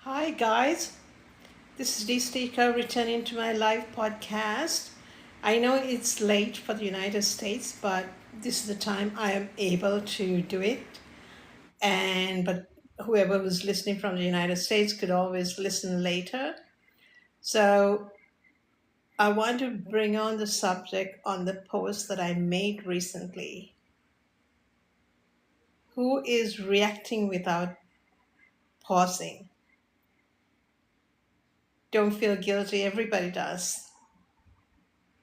Hi, guys. This is Destika returning to my live podcast. I know it's late for the United States, but this is the time I am able to do it. But whoever was listening from the United States could always listen later. So I want to bring on the subject on the post that I made recently. Who is reacting without pausing? Don't feel guilty, everybody does.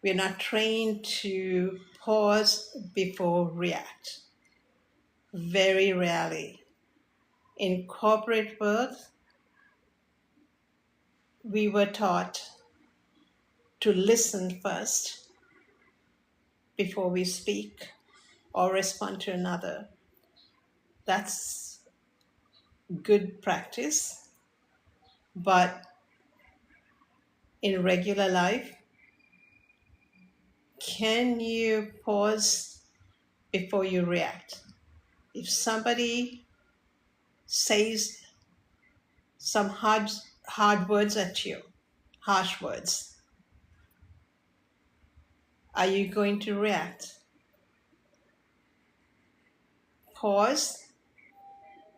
We're not trained to pause before react. Very rarely. In corporate world, we were taught to listen first before we speak or respond to another. That's good practice, but in regular life, can you pause before you react? If somebody says some hard words at you, harsh words, are you going to react? Pause,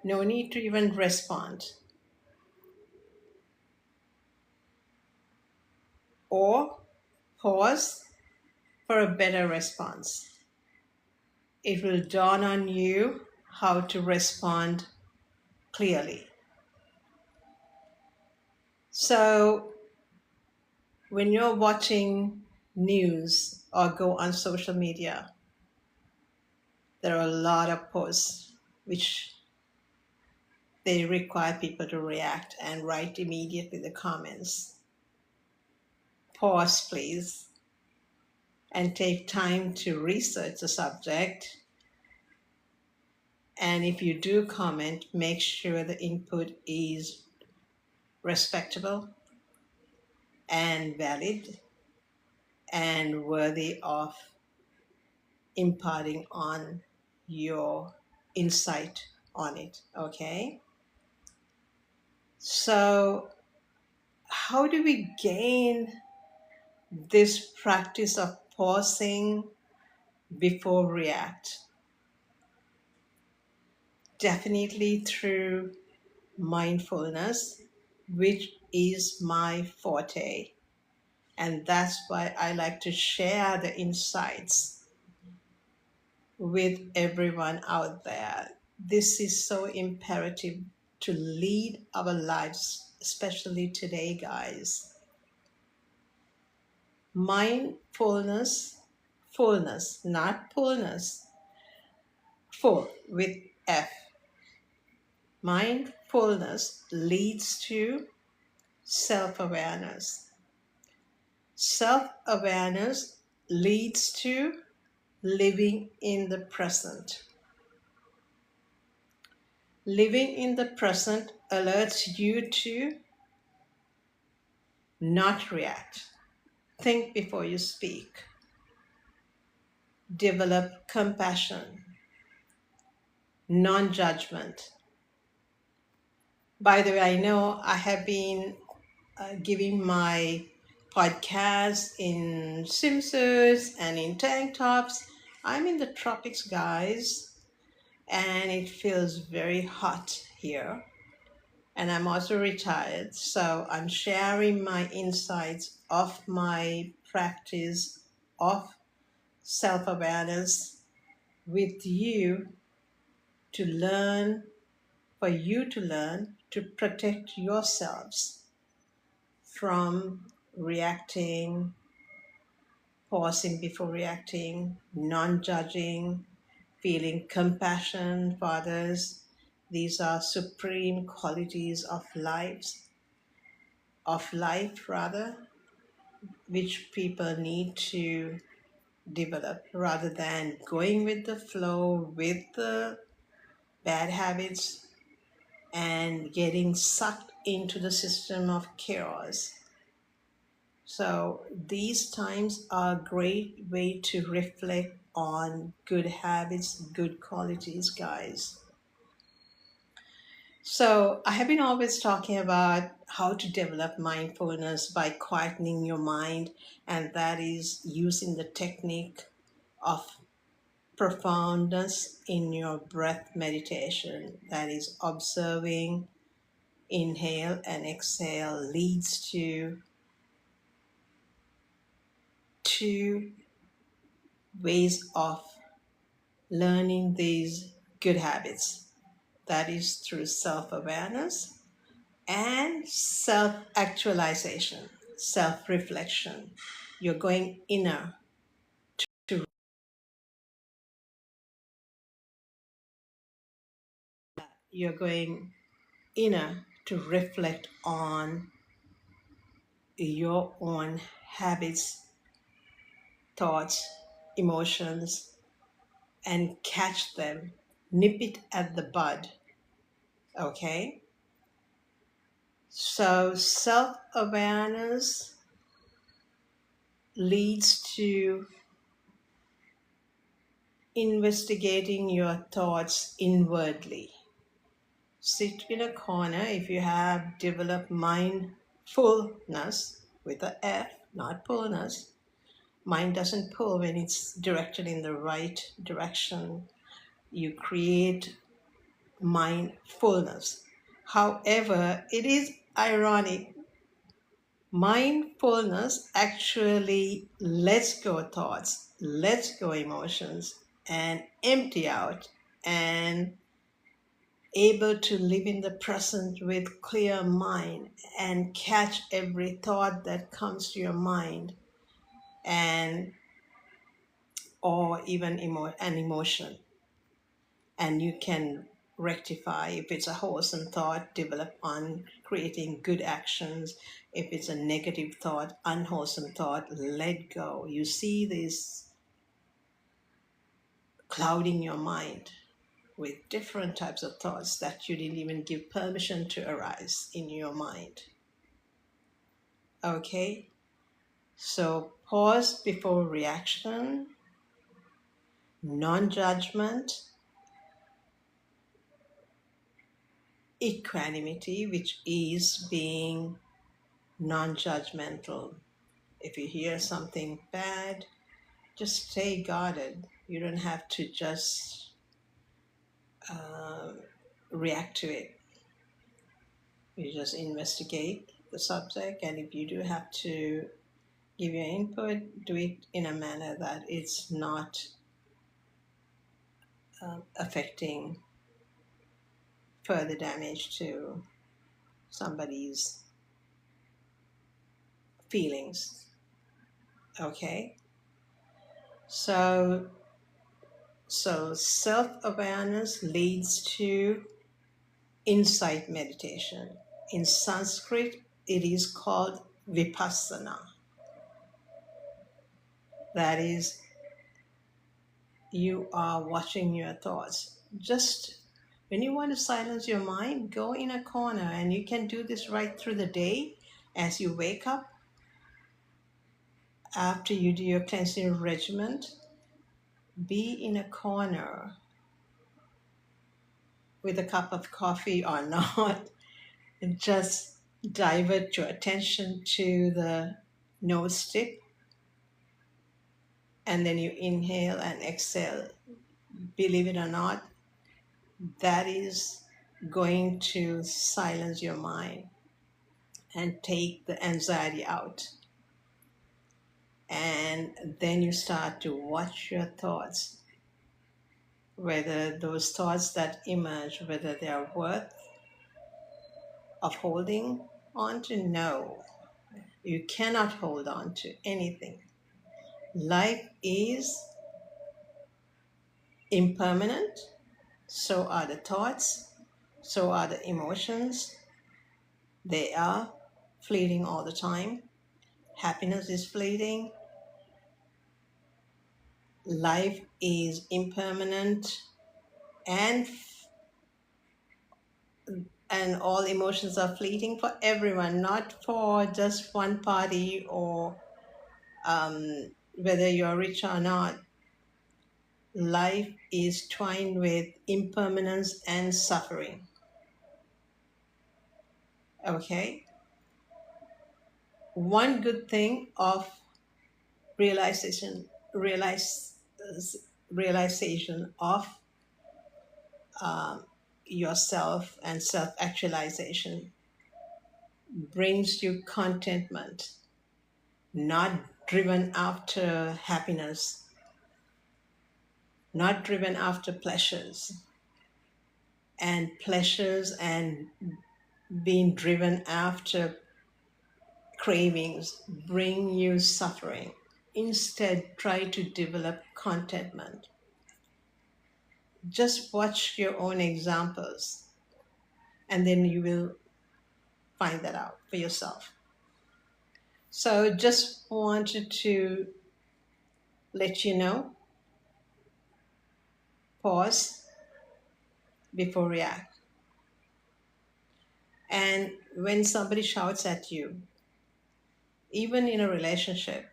no need to even respond. Or pause for a better response. It will dawn on you how to respond clearly. So when you're watching news or go on social media, there are a lot of posts which they require people to react and write immediately the comments. Pause, please, and take time to research the subject. And if you do comment, make sure the input is respectable and valid and worthy of imparting on your insight on it. Okay? So, how do we gain this practice of pausing before react? Definitely through mindfulness, which is my forte. And that's why I like to share the insights with everyone out there. This is so imperative to lead our lives, especially today, guys. Mindfulness, fullness, not fullness, full with F. Mindfulness leads to self awareness. Self awareness leads to living in the present. Living in the present alerts you to not react. Think before you speak. Develop compassion, non judgment. By the way, I know I have been giving my podcast in swimsuits and in tank tops. I'm in the tropics, guys, and it feels very hot here. And I'm also retired, so I'm sharing my insights of my practice of self awareness with you to learn, for you to learn to protect yourselves from reacting, pausing before reacting, non judging, feeling compassion for others. These are supreme qualities of life rather, which people need to develop rather than going with the flow with the bad habits and getting sucked into the system of chaos. So these times are a great way to reflect on good habits, good qualities, guys. So, I have been always talking about how to develop mindfulness by quietening your mind, and that is using the technique of profoundness in your breath meditation. That is, observing inhale and exhale leads to two ways of learning these good habits. That is through self awareness and self actualization, self reflection. You're going inner to you're going inner to reflect on your own habits, thoughts, emotions, and catch them, nip it at the bud. Okay? So self awareness leads to investigating your thoughts inwardly. Sit in a corner if you have developed mindfulness with a F, not pullness. Mind doesn't pull when it's directed in the right direction. You create mindfulness. However, it is ironic. Mindfulness actually lets go thoughts, lets go emotions, and empty out and able to live in the present with clear mind and catch every thought that comes to your mind and or even an emotion, and you can rectify if it's a wholesome thought, develop on creating good actions. If it's a negative thought, unwholesome thought, let go. You see this clouding your mind with different types of thoughts that you didn't even give permission to arise in your mind. Okay, so pause before reaction, non-judgment, equanimity, which is being non-judgmental. If you hear something bad, just stay guarded. You don't have to just uh, react to it. You just investigate the subject, and if you do have to give your input, do it in a manner that it's not affecting further damage to somebody's feelings. Okay, so self-awareness leads to insight meditation. In Sanskrit, it is called vipassana. That is, you are watching your thoughts. Just when you want to silence your mind, go in a corner, and you can do this right through the day. As you wake up, after you do your cleansing regimen, be in a corner with a cup of coffee or not, and just divert your attention to the nose tip, and then you inhale and exhale. Believe it or not, that is going to silence your mind and take the anxiety out. And then you start to watch your thoughts, whether those thoughts that emerge, whether they are worth of holding on to. No, you cannot hold on to anything. Life is impermanent, so are the thoughts, so are the emotions. They are fleeting all the time. Happiness is fleeting. Life is impermanent, and all emotions are fleeting for everyone, not for just one party or whether you're rich or not. Life is twined with impermanence and suffering. Okay. One good thing of realization, realize, realization of um, yourself and self actualization brings you contentment, not driven after happiness, not driven after pleasures and being driven after cravings bring you suffering. Instead, try to develop contentment. Just watch your own examples and then you will find that out for yourself. So, just wanted to let you know, pause before react. And when somebody shouts at you, even in a relationship,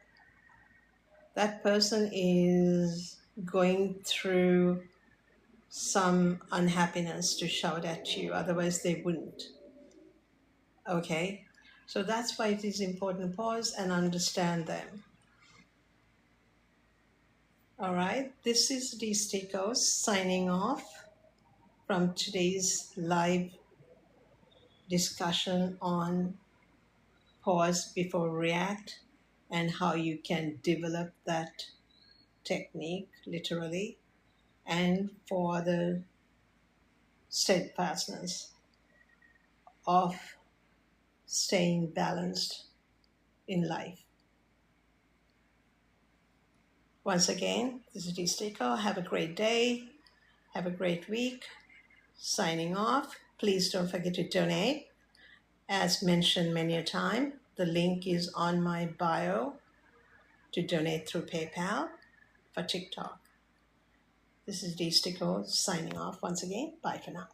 that person is going through some unhappiness to shout at you, otherwise, they wouldn't. Okay? So that's why it is important to pause and understand them. All right, this is D. Stikos signing off from today's live discussion on pause before react and how you can develop that technique literally and for the steadfastness of staying balanced in life. Once again, this is D. Stico. Have a great day. Have a great week. Signing off. Please don't forget to donate. As mentioned many a time, the link is on my bio to donate through PayPal for TikTok. This is D. Stico signing off once again. Bye for now.